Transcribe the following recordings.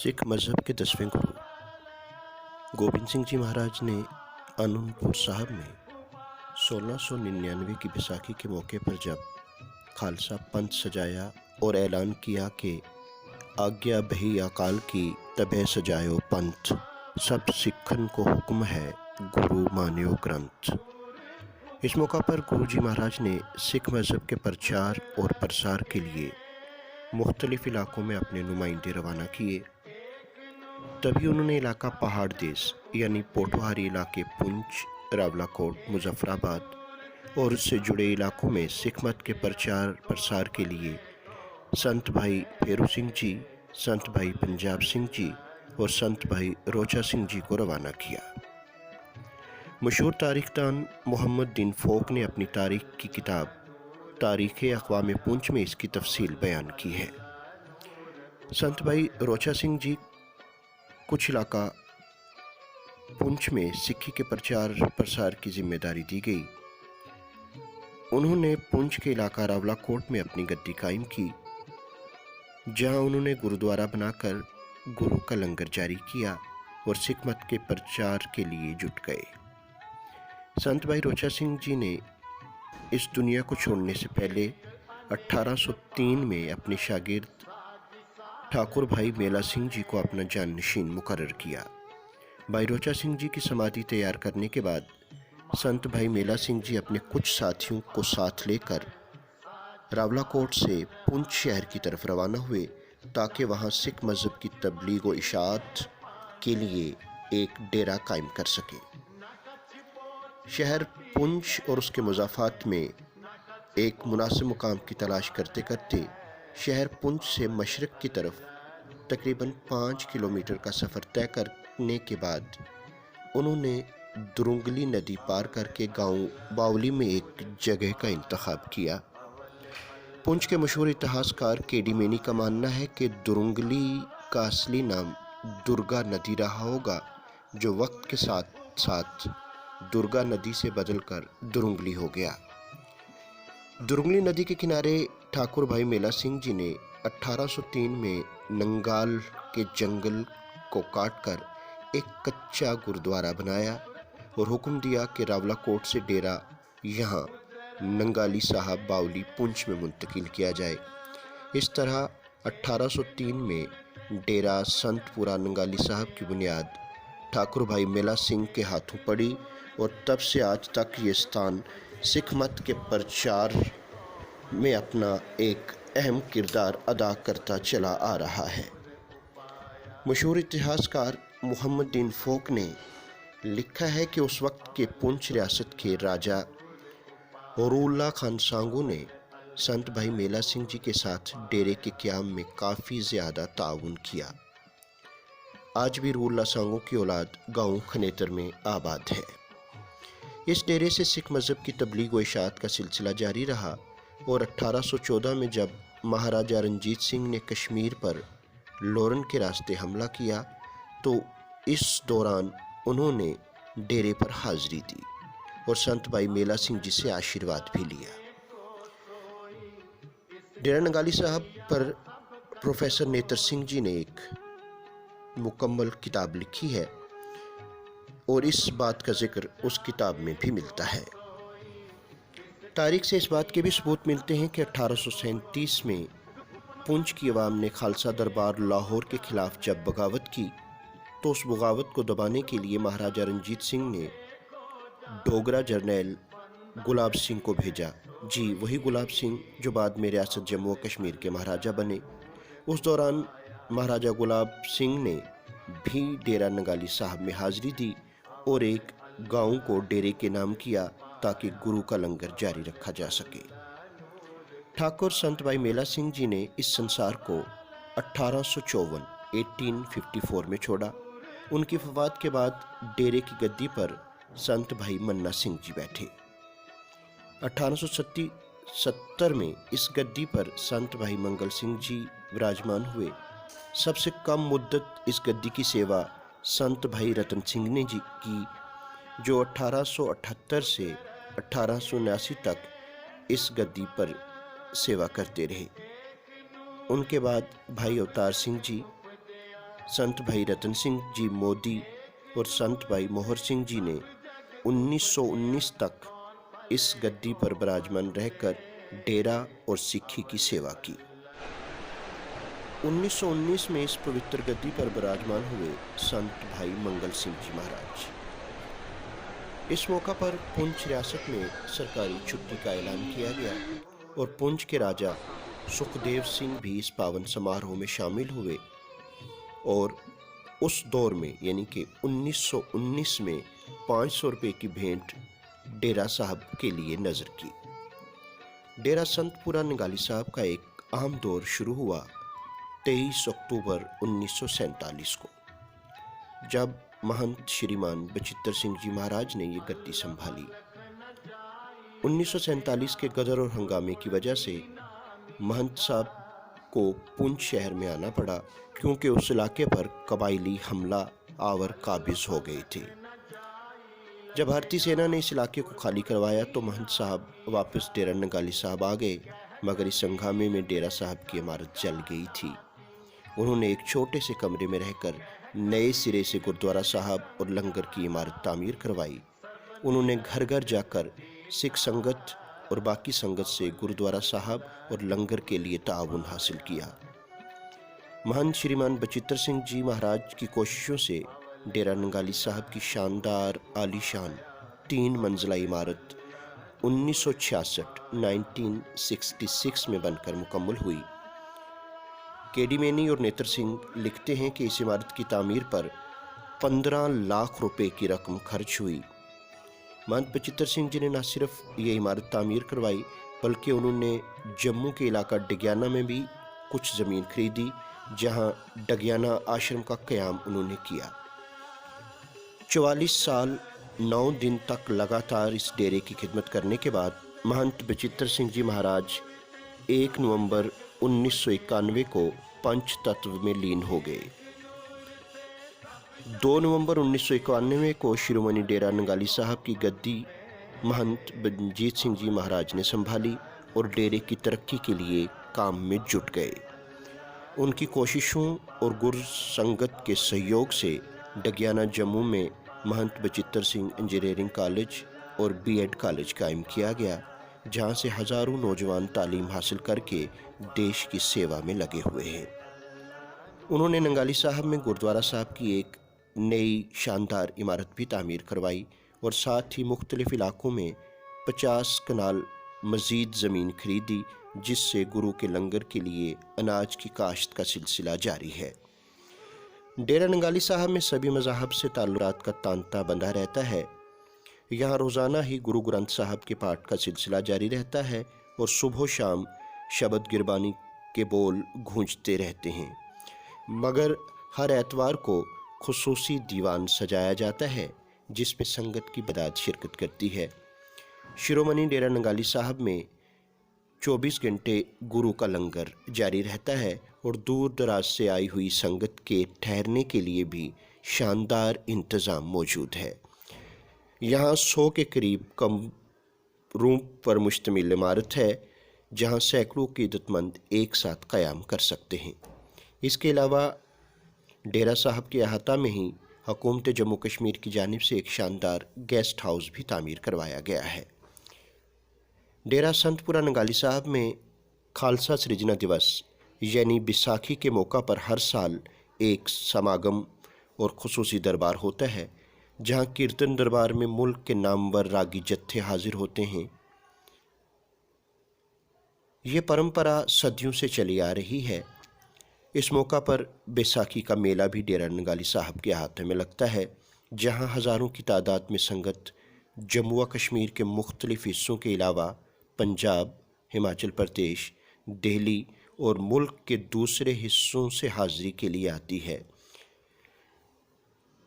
सिख मज़हब के 10वें गुरु गोबिंद सिंह जी महाराज ने आनंदपुर साहब में 1699 की बैसाखी के मौके पर जब खालसा पंथ सजाया और ऐलान किया कि आज्ञा बही अकाल की तबे सजायो पंथ, सब सिखन को हुक्म है गुरु मान्यो ग्रंथ। इस मौका पर गुरु जी महाराज ने सिख मज़हब के प्रचार और प्रसार के लिए मुख्तलिफ इलाकों में अपने नुमाइंदे रवाना किए। तभी उन्होंने इलाका पहाड़ देश यानी पोठोहारी इलाके पुंछ, रावलाकोट, मुजफ्फराबाद और उससे जुड़े इलाकों में सिख मत के प्रचार प्रसार के लिए संत भाई फेरू सिंह जी, संत भाई पंजाब सिंह जी और संत भाई रोचा सिंह जी को रवाना किया। मशहूर तारीखदान मोहम्मद दिन फोक ने अपनी तारीख की किताब तारीख़-ए-अक़वाम पुंछ में इसकी तफसील बयान की है। संत भाई रोचा सिंह जी कुछ इलाका पुंछ में सिक्खी के प्रचार प्रसार की जिम्मेदारी दी गई। उन्होंने पुंछ के इलाका रावलाकोट में अपनी गद्दी कायम की, जहां उन्होंने गुरुद्वारा बनाकर गुरु का लंगर जारी किया और सिख मत के प्रचार के लिए जुट गए। संत भाई रोचा सिंह जी ने इस दुनिया को छोड़ने से पहले 1803 में अपने शागिर्द ठाकुर भाई मेला सिंह जी को अपना जाननशीन मुकर्रर किया। भाई रोचा सिंह जी की समाधि तैयार करने के बाद संत भाई मेला सिंह जी अपने कुछ साथियों को साथ लेकर रावलाकोट से पुंछ शहर की तरफ रवाना हुए, ताकि वहां सिख मज़हब की तबलीग व इशाअत के लिए एक डेरा कायम कर सके। शहर पुंछ और उसके मुज़ाफ़ात में एक मुनासिब मुकाम की तलाश करते करते शहर पुंछ से मशरक़ की तरफ तकरीबन 5 किलोमीटर का सफ़र तय करने के बाद उन्होंने दुरुंगली नदी पार करके गांव बावली में एक जगह का इंतखाब किया। पुंछ के मशहूर इतिहासकार केडी मेनी का मानना है कि दुरुंगली का असली नाम दुर्गा नदी रहा होगा, जो वक्त के साथ साथ दुर्गा नदी से बदलकर दुरुंगली हो गया। दुरुंगली नदी के किनारे ठाकुर भाई मेला सिंह जी ने 1803 में नंगाल के जंगल को काटकर एक कच्चा गुरुद्वारा बनाया और हुक्म दिया कि रावलाकोट से डेरा यहाँ नंगाली साहब बावली पुंछ में मुंतकिल किया जाए। इस तरह 1803 में डेरा संतपुरा नंगाली साहब की बुनियाद ठाकुर भाई मेला सिंह के हाथों पड़ी और तब से आज तक ये स्थान सिख मत के प्रचार में अपना एक अहम किरदार अदा करता चला आ रहा है। मशहूर इतिहासकार मोहम्मद दिन फोक ने लिखा है कि उस वक्त के पुंछ रियासत के राजा रूल्ला खान सांगू ने संत भाई मेला सिंह जी के साथ डेरे के क़याम में काफ़ी ज़्यादा ताउन किया। आज भी रूल्ला सांगू की औलाद गांव खनेतर में आबाद है। इस डेरे से सिख मज़हब की तबलीग व इशाअत का सिलसिला जारी रहा और 1814 में जब महाराजा रंजीत सिंह ने कश्मीर पर लोरन के रास्ते हमला किया, तो इस दौरान उन्होंने डेरे पर हाज़िरी दी और संत भाई मेला सिंह जी से आशीर्वाद भी लिया। डेरा नंगाली साहब पर प्रोफेसर नेतर सिंह जी ने एक मुकम्मल किताब लिखी है और इस बात का जिक्र उस किताब में भी मिलता है। तारीख से इस बात के भी सबूत मिलते हैं कि 1837 में पुंछ की अवाम ने खालसा दरबार लाहौर के ख़िलाफ़ जब बगावत की, तो उस बगावत को दबाने के लिए महाराजा रंजीत सिंह ने डोगरा जर्नैल गुलाब सिंह को भेजा। जी, वही गुलाब सिंह जो बाद में रियासत जम्मू व कश्मीर के महाराजा बने। उस दौरान महाराजा गुलाब सिंह ने भी डेरा नंगाली साहब में हाज़िरी दी और एक गांव को डेरे के नाम किया, ताकि गुरु का लंगर जारी रखा जा सके। ठाकुर संत भाई मेला सिंह जी ने इस संसार को 1854 में छोड़ा। उनकी वफ़ात के बाद डेरे की गद्दी पर संत भाई मन्ना सिंह जी बैठे। 1870 में इस गद्दी पर संत भाई मंगल सिंह जी विराजमान हुए। सबसे कम मुद्दत इस गद्दी की सेवा संत भाई रतन सिंह ने जी की, जो 1878 से 1879 तक इस गद्दी पर सेवा करते रहे। उनके बाद भाई अवतार सिंह जी, संत भाई रतन सिंह जी मोदी और संत भाई मोहर सिंह जी ने 1919 तक इस गद्दी पर विराजमान रहकर डेरा और सिक्खी की सेवा की। 1919 में इस पवित्र गद्दी पर विराजमान हुए संत भाई मंगल सिंह जी महाराज। इस मौका पर पुंछ रियासत में सरकारी छुट्टी का ऐलान किया गया और पुंछ के राजा सुखदेव सिंह भी इस पावन समारोह में शामिल हुए और उस दौर में यानी कि 1919 में 500 रुपये की भेंट डेरा साहब के लिए नजर की। डेरा संतपुरा नगाली साहब का एक अहम दौर शुरू हुआ 23 अक्टूबर 1947 को, जब महंत श्रीमान बचित्तर सिंह जी महाराज ने ये गद्दी संभाली। 1947 के गदर और हंगामे की वजह से महंत साहब को पुंछ शहर में आना पड़ा, क्योंकि उस इलाके पर कबायली हमला आवर काबिज हो गए थे। जब भारतीय सेना ने इस इलाके को खाली करवाया तो महंत साहब वापस डेरा नगाली साहब आ गए, मगर इस हंगामे में डेरा साहब की इमारत जल गई थी। उन्होंने एक छोटे से कमरे में रहकर नए सिरे से गुरुद्वारा साहब और लंगर की इमारत तामीर करवाई। उन्होंने घर घर जाकर सिख संगत और बाकी संगत से गुरुद्वारा साहब और लंगर के लिए ताउन हासिल किया। महंत श्रीमान बचित्तर सिंह जी महाराज की कोशिशों से डेरा नगाली साहब की शानदार आलीशान 3 मंजिला इमारत 1966 में बनकर मुकम्मल हुई। केडी मैनी और नेत्र सिंह लिखते हैं कि इस इमारत की तामीर पर 15 लाख रुपए की रकम खर्च हुई। महंत बचित्तर सिंह जी ने न सिर्फ ये इमारत तामीर करवाई, बल्कि उन्होंने जम्मू के इलाका डगियाना में भी कुछ ज़मीन खरीदी, जहां डगियाना आश्रम का क़याम उन्होंने किया। 44 साल 9 दिन तक लगातार इस डेरे की खिदमत करने के बाद महंत बचित्तर सिंह जी महाराज 1 नवंबर 1991 को पंच तत्व में लीन हो गए। 2 नवंबर 1991 को शिरोमणि डेरा नगाली साहब की गद्दी महंत बनजीत सिंह जी महाराज ने संभाली और डेरे की तरक्की के लिए काम में जुट गए। उनकी कोशिशों और गुर संगत के सहयोग से डगियाना जम्मू में महंत बचित्तर सिंह इंजीनियरिंग कॉलेज और बीएड कॉलेज कायम किया गया, जहां से हज़ारों नौजवान तालीम हासिल करके देश की सेवा में लगे हुए हैं। उन्होंने नगाली साहब में गुरुद्वारा साहब की एक नई शानदार इमारत भी तामीर करवाई और साथ ही मुख्तलिफ इलाकों में 50 कनाल मज़ीद ज़मीन खरीदी, जिससे गुरु के लंगर के लिए अनाज की काश्त का सिलसिला जारी है। डेरा नगाली साहब में सभी मज़ाहब से ताल्लुकात का तांता बंधा रहता है। यहाँ रोज़ाना ही गुरु ग्रंथ साहब के पाठ का सिलसिला जारी रहता है और सुबह शाम शबद गिरबानी के बोल गूंजते रहते हैं। मगर हर एतवार को खुसूसी दीवान सजाया जाता है, जिसमें संगत की बदात शिरकत करती है। शिरोमणि डेरा नगाली साहब में 24 घंटे गुरु का लंगर जारी रहता है और दूर दराज से आई हुई संगत के ठहरने के लिए भी शानदार इंतज़ाम मौजूद है। यहाँ 100 के करीब कम रूम पर मुश्तमिल इमारत है, जहाँ सैकड़ों की इज्जतमंद एक साथ क़याम कर सकते हैं। इसके अलावा डेरा साहब के अहाता में ही हुकूमत जम्मू कश्मीर की जानिब से एक शानदार गेस्ट हाउस भी तामीर करवाया गया है। डेरा संतपुरा नगाली साहब में खालसा सृजना दिवस यानी बैसाखी के मौका पर हर साल एक समागम और खुसूसी दरबार होता है, जहां कीर्तन दरबार में मुल्क के नामवर रागी जत्थे हाजिर होते हैं। ये परंपरा सदियों से चली आ रही है। इस मौका पर बैसाखी का मेला भी डेरा नगाली साहब के अहाते में लगता है, जहां हज़ारों की तादाद में संगत जम्मू व कश्मीर के मुख्तलिफ हिस्सों के अलावा पंजाब, हिमाचल प्रदेश, दिल्ली और मुल्क के दूसरे हिस्सों से हाज़िरी के लिए आती है।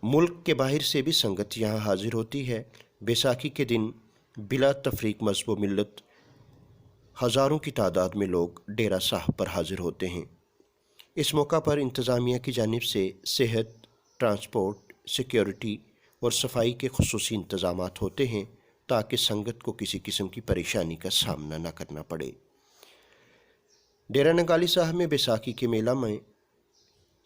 मुल्क के बाहर से भी संगत यहाँ हाजिर होती है। बैसाखी के दिन बिला तफरीक मज़हब व मिल्लत हज़ारों की तादाद में लोग डेरा साहब पर हाजिर होते हैं। इस मौका पर इंतज़ामिया की जानिब से सेहत, ट्रांसपोर्ट, सिक्योरिटी और सफाई के खुसूसी इंतज़ामात होते हैं, ताकि संगत को किसी किस्म की परेशानी का सामना न करना पड़े। डेरा नगाली साहब में बैसाखी के मेला में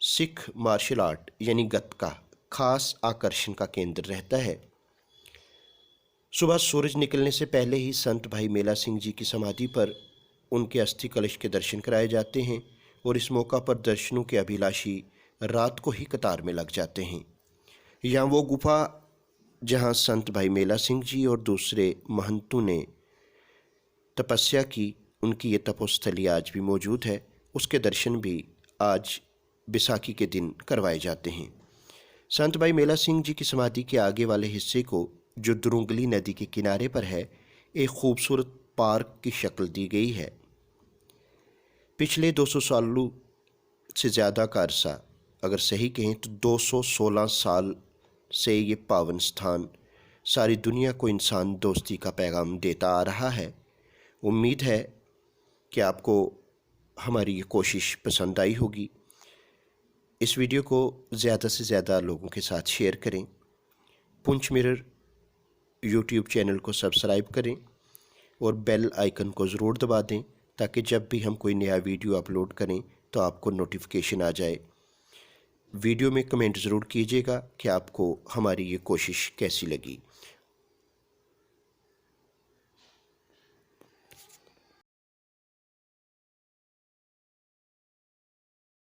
सिख मार्शल आर्ट यानी गतका खास आकर्षण का केंद्र रहता है। सुबह सूरज निकलने से पहले ही संत भाई मेला सिंह जी की समाधि पर उनके अस्थि कलश के दर्शन कराए जाते हैं और इस मौका पर दर्शनों के अभिलाषी रात को ही कतार में लग जाते हैं। यहाँ वो गुफा जहाँ संत भाई मेला सिंह जी और दूसरे महंतों ने तपस्या की, उनकी ये तपोस्थली आज भी मौजूद है। उसके दर्शन भी आज बैसाखी के दिन करवाए जाते हैं। संत भाई मेला सिंह जी की समाधि के आगे वाले हिस्से को, जो दुरुंगली नदी के किनारे पर है, एक खूबसूरत पार्क की शक्ल दी गई है। पिछले 200 सालों से ज़्यादा का अरसा, अगर सही कहें तो 216 साल से ये पावन स्थान सारी दुनिया को इंसान दोस्ती का पैगाम देता आ रहा है। उम्मीद है कि आपको हमारी ये कोशिश पसंद आई होगी। इस वीडियो को ज़्यादा से ज़्यादा लोगों के साथ शेयर करें। पुंछ मिरर यूट्यूब चैनल को सब्सक्राइब करें और बेल आइकन को ज़रूर दबा दें ताकि जब भी हम कोई नया वीडियो अपलोड करें तो आपको नोटिफिकेशन आ जाए। वीडियो में कमेंट ज़रूर कीजिएगा कि आपको हमारी ये कोशिश कैसी लगी।